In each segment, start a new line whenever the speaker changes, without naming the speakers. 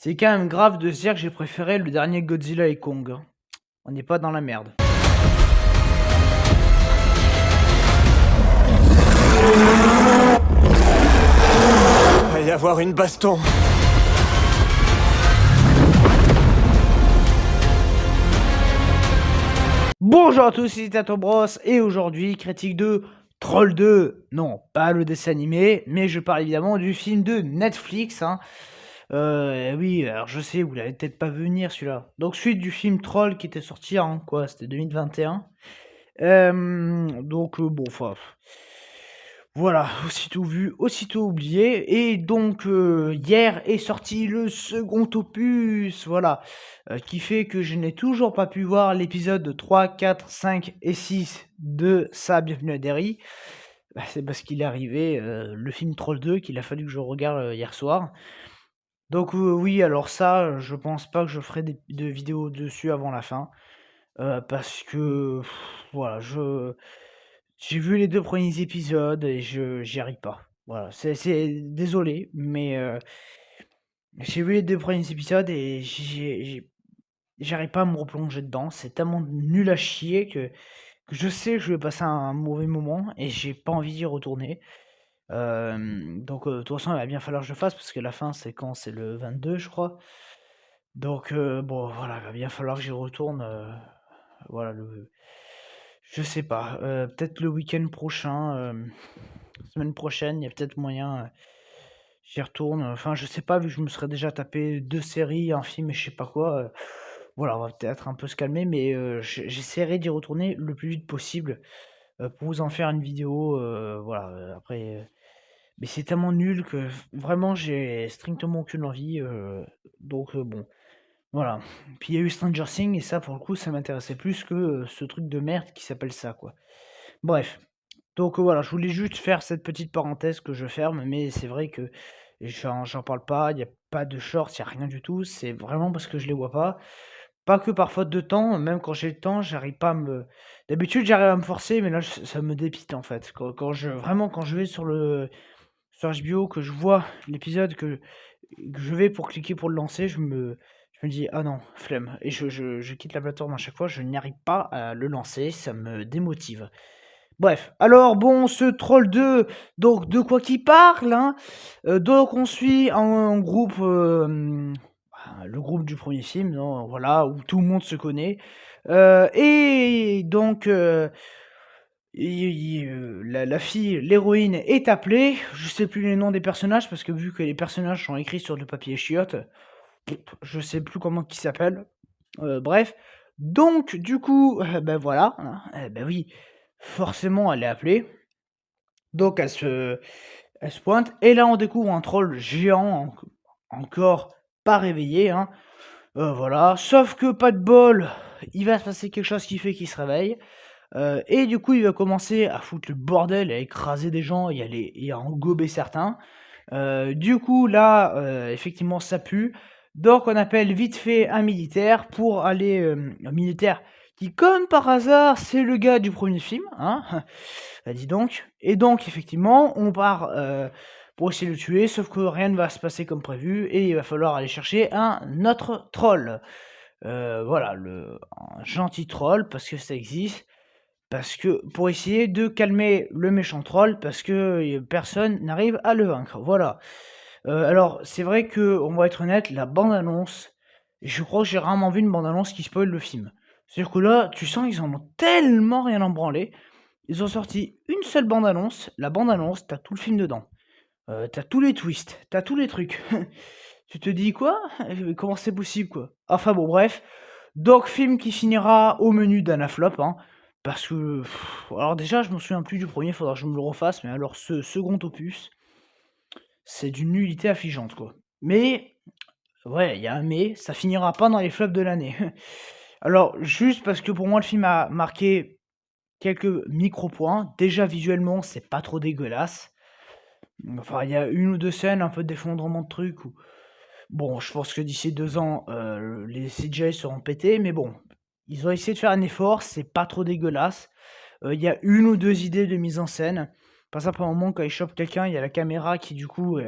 C'est quand même grave de se dire que j'ai préféré le dernier Godzilla et Kong, hein. On n'est pas dans la merde.
Il va y avoir une baston.
Bonjour à tous, c'est Tato Bros et aujourd'hui critique de Troll 2. Non, pas le dessin animé, mais je parle évidemment du film de Netflix, hein. Oui, alors je sais, vous l'avez peut-être pas vu venir celui-là. Donc suite du film Troll qui était sorti en quoi, c'était 2021. Bon, enfin, voilà, aussitôt vu, aussitôt oublié. Et donc hier est sorti le second opus, voilà, qui fait que je n'ai toujours pas pu voir l'épisode 3, 4, 5 et 6 de Ça, Bienvenue à Derry. C'est parce qu'il est arrivé le film Troll 2 qu'il a fallu que je regarde hier soir. Donc oui, alors ça, je pense pas que je ferai de vidéos dessus avant la fin. Parce que voilà, j'ai vu les 2 premiers épisodes et j'y arrive pas. Voilà, c'est désolé, mais j'ai vu les 2 premiers épisodes et j'arrive pas à me replonger dedans. C'est tellement nul à chier que je sais que je vais passer un mauvais moment et j'ai pas envie d'y retourner. De toute façon, il va bien falloir que je le fasse parce que la fin, c'est quand? C'est le 22, je crois. Donc bon, voilà, il va bien falloir que j'y retourne, voilà, je sais pas, peut-être le week-end prochain, semaine prochaine, il y a peut-être moyen, j'y retourne, enfin, je sais pas, vu que je me serais déjà tapé 2 séries, un film et je sais pas quoi, voilà, on va peut-être un peu se calmer, mais j'essaierai d'y retourner le plus vite possible, pour vous en faire une vidéo, voilà, après, mais c'est tellement nul que vraiment j'ai strictement aucune envie, bon. Voilà. Puis il y a eu Stranger Things et ça, pour le coup, ça m'intéressait plus que ce truc de merde qui s'appelle ça, quoi. Bref. Donc voilà, je voulais juste faire cette petite parenthèse que je ferme, mais c'est vrai que j'en parle pas, il n'y a pas de shorts, il n'y a rien du tout. C'est vraiment parce que je les vois pas. Pas que par faute de temps, même quand j'ai le temps, j'arrive pas à me. D'habitude, j'arrive à me forcer, mais là, ça me dépite en fait. Quand je vais sur HBO, que je vois l'épisode, que je vais pour cliquer pour le lancer, je me dis ah non, flemme. Et je quitte la plateforme à chaque fois, je n'y arrive pas à le lancer, ça me démotive. Bref, alors bon, ce Troll 2, donc de quoi qu'il parle, hein. Donc on suit un groupe, le groupe du premier film, non, voilà, où tout le monde se connaît. Et donc la fille, l'héroïne est appelée. Je sais plus les noms des personnages parce que vu que les personnages sont écrits sur du papier chiotte, je sais plus comment qui s'appelle. Bref, donc du coup, ben voilà, hein, ben oui, forcément elle est appelée. Donc elle se pointe et là on découvre un troll géant encore pas réveillé, hein. Voilà, sauf que pas de bol, il va se passer quelque chose qui fait qu'il se réveille. Et du coup, il va commencer à foutre le bordel, à écraser des gens et à engober certains. Du coup, là, effectivement, ça pue. Donc, on appelle vite fait un militaire pour aller... un militaire qui, comme par hasard, c'est le gars du premier film, hein. Dis donc. Et donc, effectivement, on part pour essayer de le tuer, sauf que rien ne va se passer comme prévu, et il va falloir aller chercher un autre troll. Voilà, un gentil troll, parce que ça existe. Parce que pour essayer de calmer le méchant troll, parce que personne n'arrive à le vaincre. Voilà. Alors, c'est vrai que, on va être honnête, la bande-annonce, je crois que j'ai rarement vu une bande-annonce qui spoil le film. C'est-à-dire que là, tu sens qu'ils en ont tellement rien à branler. Ils ont sorti une seule bande-annonce. La bande-annonce, t'as tout le film dedans. T'as tous les twists, t'as tous les trucs. Tu te dis quoi? Comment c'est possible, quoi? Enfin bon, bref. Donc, film qui finira au menu d'Anaflop, hein. Parce que. Alors, déjà, je me souviens plus du premier, faudra que je me le refasse. Mais alors, ce second opus, c'est d'une nullité affligeante, quoi. Mais, ouais, il y a un mais, ça finira pas dans les flops de l'année. Alors, juste parce que pour moi, le film a marqué quelques micro-points. Déjà, visuellement, c'est pas trop dégueulasse. Enfin, il y a une ou deux scènes, un peu d'effondrement de trucs. Bon, je pense que d'ici 2 ans, les CGI seront pétés, mais bon, ils ont essayé de faire un effort, c'est pas trop dégueulasse. Il y a une ou deux idées de mise en scène. Par exemple, à un moment, quand ils chopent quelqu'un, il y a la caméra qui, du coup,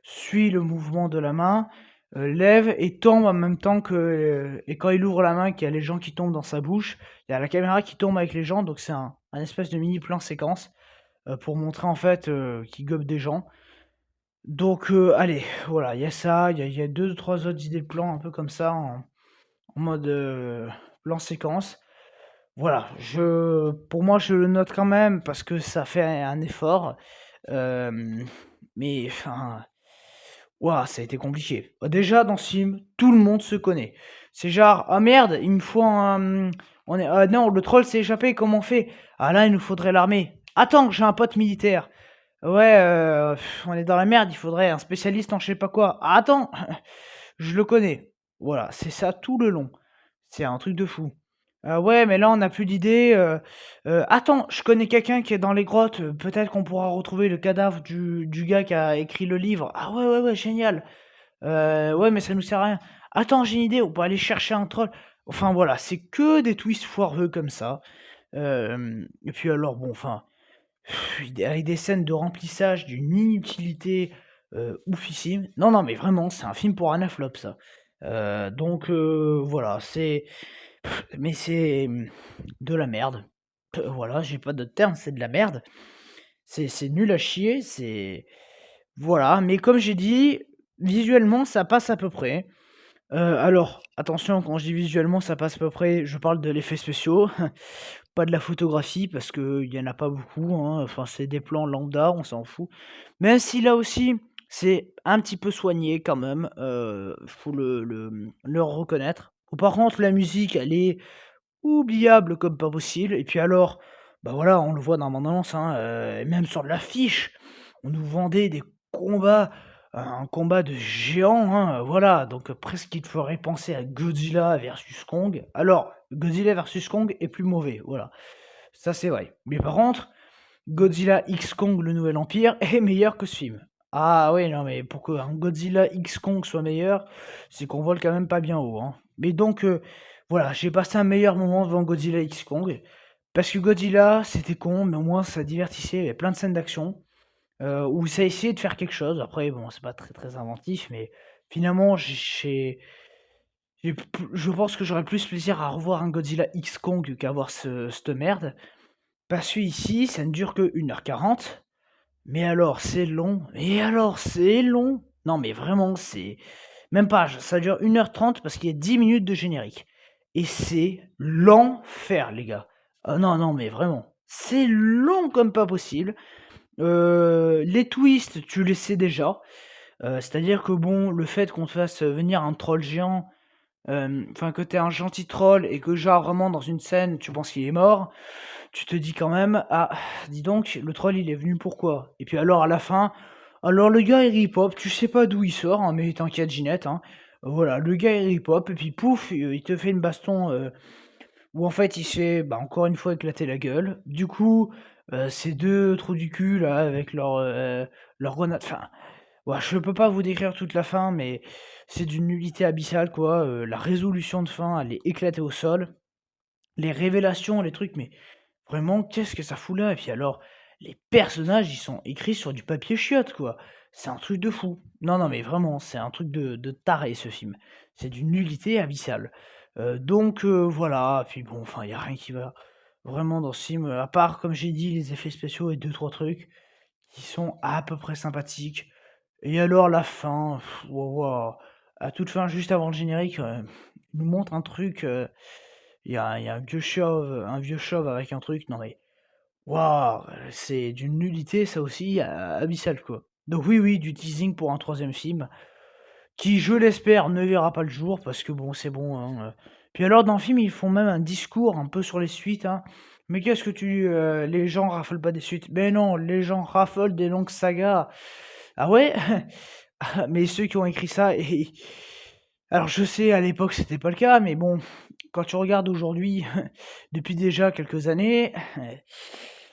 suit le mouvement de la main. lève et tombe en même temps que, et quand il ouvre la main, qu'il y a les gens qui tombent dans sa bouche, il y a la caméra qui tombe avec les gens, donc c'est un espèce de mini plan séquence, pour montrer en fait, qu'il gobe des gens. Donc allez, voilà, il y a ça, il y a 2 ou 3 autres idées de plans un peu comme ça en mode, plan séquence. Voilà, pour moi, je le note quand même parce que ça fait un effort, hem, mais enfin, waouh, ça a été compliqué. Bah, déjà dans ce film, tout le monde se connaît. C'est genre: «Ah merde, il me faut on est ah non, le troll s'est échappé, comment on fait? Ah là, il nous faudrait l'armée. Attends, j'ai un pote militaire. Ouais, on est dans la merde, il faudrait un spécialiste en je sais pas quoi. Ah attends, je le connais». Voilà, c'est ça tout le long. C'est un truc de fou. Ouais, mais là, on a plus d'idées, attends, je connais quelqu'un qui est dans les grottes, peut-être qu'on pourra retrouver le cadavre du gars qui a écrit le livre. Ah ouais, ouais, ouais, génial. Ouais, mais ça nous sert à rien. Attends, j'ai une idée, on peut aller chercher un troll. Enfin voilà, c'est que des twists foireux comme ça. Et puis alors bon, enfin, avec des scènes de remplissage d'une inutilité, oufissime. Non, non, mais vraiment, c'est un film pour Anna Flop ça. Donc voilà, mais c'est, de la merde. Voilà, j'ai pas d'autre terme, c'est de la merde. C'est nul à chier, voilà, mais comme j'ai dit, visuellement, ça passe à peu près. Alors, attention, quand je dis visuellement, ça passe à peu près, je parle de l'effet spéciaux, pas de la photographie parce qu'il y en a pas beaucoup, hein, enfin, c'est des plans lambda, on s'en fout. Même si là aussi, c'est un petit peu soigné quand même, faut le reconnaître. Par contre, la musique, elle est oubliable comme pas possible et puis alors, bah, voilà, on le voit dans la bande annonce, hein, et même sur l'affiche, on nous vendait des combats, un combat de géants, hein, voilà, donc presque il te ferait penser à Godzilla versus Kong. Alors, Godzilla versus Kong est plus mauvais, voilà, ça c'est vrai. Mais par contre, Godzilla X Kong: Le Nouvel Empire est meilleur que ce film. Ah oui, non mais pour qu'un Godzilla X Kong soit meilleur, c'est qu'on vole quand même pas bien haut, hein. Mais donc voilà, j'ai passé un meilleur moment devant Godzilla X Kong, parce que Godzilla, c'était con, mais au moins ça divertissait, il y avait plein de scènes d'action, où ça essayait de faire quelque chose. Après bon, c'est pas très, très inventif, mais finalement j'ai p je pense que j'aurais plus plaisir à revoir un Godzilla X Kong qu'à voir cette merde. Parce que ici, ça ne dure que 1h40. Mais alors, c'est long, mais alors, c'est long! Non, mais vraiment, c'est même pas, ça dure 1h30 parce qu'il y a 10 minutes de générique et c'est l'enfer, les gars. Ah non, non, mais vraiment, c'est long comme pas possible. Les twists, tu les sais déjà, c'est-à-dire que bon, le fait qu'on te fasse venir un troll géant, enfin que tu un gentil troll et que genre vraiment dans une scène, tu penses qu'il est mort, tu te dis quand même: «Ah, dis donc, le troll il est venu pourquoi?» Et puis alors à la fin, alors le gars il ripop, tu sais pas d'où il sort, hein, mais t'inquiète Ginette, hein. Voilà, le gars il ripop et puis pouf, il te fait une baston, où en fait il se fait, bah, encore une fois éclater la gueule. Du coup, ces 2 trous du cul là avec leur grenade, enfin, ouah, je peux pas vous décrire toute la fin, mais c'est d'une nullité abyssale quoi, la résolution de fin, elle est éclatée au sol. Les révélations, les trucs, mais vraiment, qu'est-ce que ça fout là? Et puis alors, les personnages, ils sont écrits sur du papier chiotte, quoi. C'est un truc de fou. Non, non, mais vraiment, c'est un truc de taré, ce film. C'est d'une nullité abyssale. Donc voilà, puis bon, enfin, il y a rien qui va vraiment dans ce film, à part, comme j'ai dit, les effets spéciaux et deux trois trucs qui sont à peu près sympathiques. Et alors la fin, waouh, waouh, à toute fin, juste avant le générique, il nous montre un truc, il y a un vieux chauve avec un truc, non mais waouh, c'est d'une nullité ça aussi, abyssale quoi. Donc oui, oui, du teasing pour un troisième film, qui je l'espère ne verra pas le jour parce que bon, c'est bon, hein, Puis alors dans le film, ils font même un discours un peu sur les suites, hein. Mais qu'est-ce que les gens raffolent pas des suites? Mais non, les gens raffolent des longues sagas. Ah ouais? Mais ceux qui ont écrit ça et alors je sais à l'époque c'était pas le cas, mais bon, quand tu regardes aujourd'hui, depuis déjà quelques années,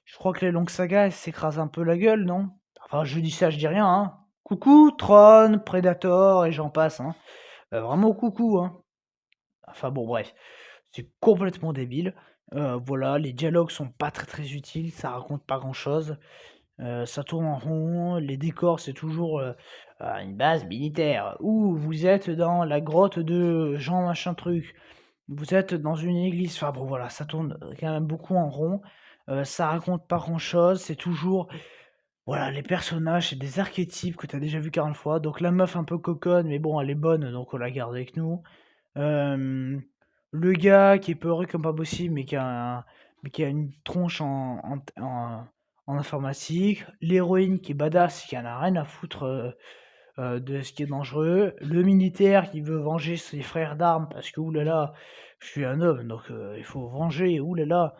je crois que les longues sagas, elles s'écrasent un peu la gueule, non? Enfin je dis ça, je dis rien, hein. Coucou Tron, Predator et j'en passe, hein. Vraiment coucou, hein. Enfin bon bref, c'est complètement débile. Voilà, les dialogues sont pas très, très utiles, ça raconte pas grand chose. Ça tourne en rond, les décors, c'est toujours, une base militaire ou vous êtes dans la grotte de Jean machin truc, vous êtes dans une église, enfin bon voilà, ça tourne, quand même beaucoup en rond, ça raconte pas grand chose, c'est toujours voilà, les personnages, c'est des archétypes que tu as déjà vu 40 fois, donc la meuf un peu coconne, mais bon, elle est bonne, donc on la garde avec nous. Hem, le gars qui est peureux comme pas possible, mais qui a une tronche en informatique. L'héroïne qui est badass, qui en a rien à foutre, de ce qui est dangereux. Le militaire qui veut venger ses frères d'armes parce que, ouh là là, je suis un homme, donc il faut venger, ouh là là.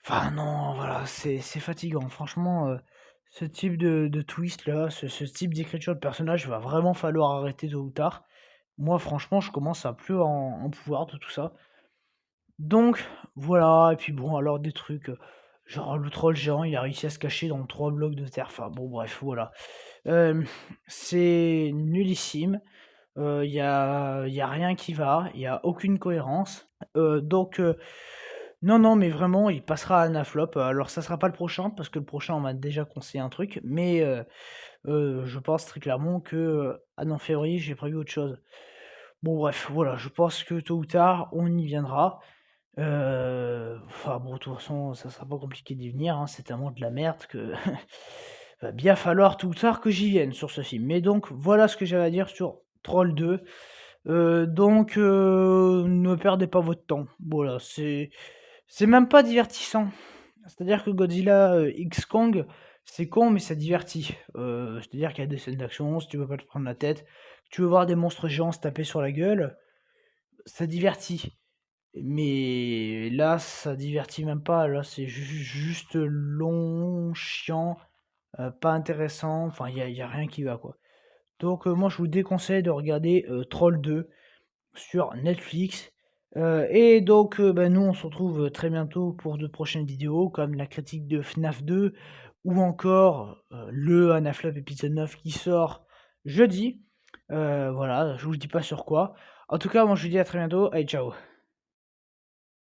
Enfin non, voilà, c'est fatigant. Franchement, ce type de twist là, ce type d'écriture de personnage, va vraiment falloir arrêter tôt ou tard. Moi franchement, je commence à plus en pouvoir de tout ça. Donc voilà, et puis bon, alors des trucs, genre le troll géant, il a réussi à se cacher dans 3 blocs de terre. Enfin bon bref, voilà. Hem, c'est nullissime, il y a rien qui va, il y a aucune cohérence. Donc non, non, mais vraiment, il passera à Anaflop. Alors ça sera pas le prochain, parce que le prochain, on m'a déjà conseillé un truc, mais je pense très clairement que, en février, j'ai prévu autre chose. Bon bref, voilà, je pense que tôt ou tard, on y viendra. Enfin bon, de toute façon, ça sera pas compliqué d'y venir, hein, c'est tellement de la merde que va bien falloir tôt ou tard que j'y vienne sur ce film. Mais donc voilà ce que j'avais à dire sur Troll 2. Donc ne perdez pas votre temps. Voilà, c'est même pas divertissant. C'est-à-dire que Godzilla, X Kong, c'est con, mais ça divertit. C'est-à-dire qu'il y a des scènes d'action, si tu veux pas te prendre la tête, tu veux voir des monstres géants se taper sur la gueule, ça divertit. Mais là, ça divertit même pas. Là, c'est juste long, chiant, pas intéressant. Enfin, il y a rien qui va, quoi. Donc, moi, je vous déconseille de regarder Troll 2 sur Netflix. Et donc, bah, nous, on se retrouve très bientôt pour de prochaines vidéos, comme la critique de FNAF 2, ou encore le Anaflop épisode 9 qui sort jeudi. Voilà, je vous dis pas sur quoi. En tout cas, moi, je vous dis à très bientôt. Allez, ciao.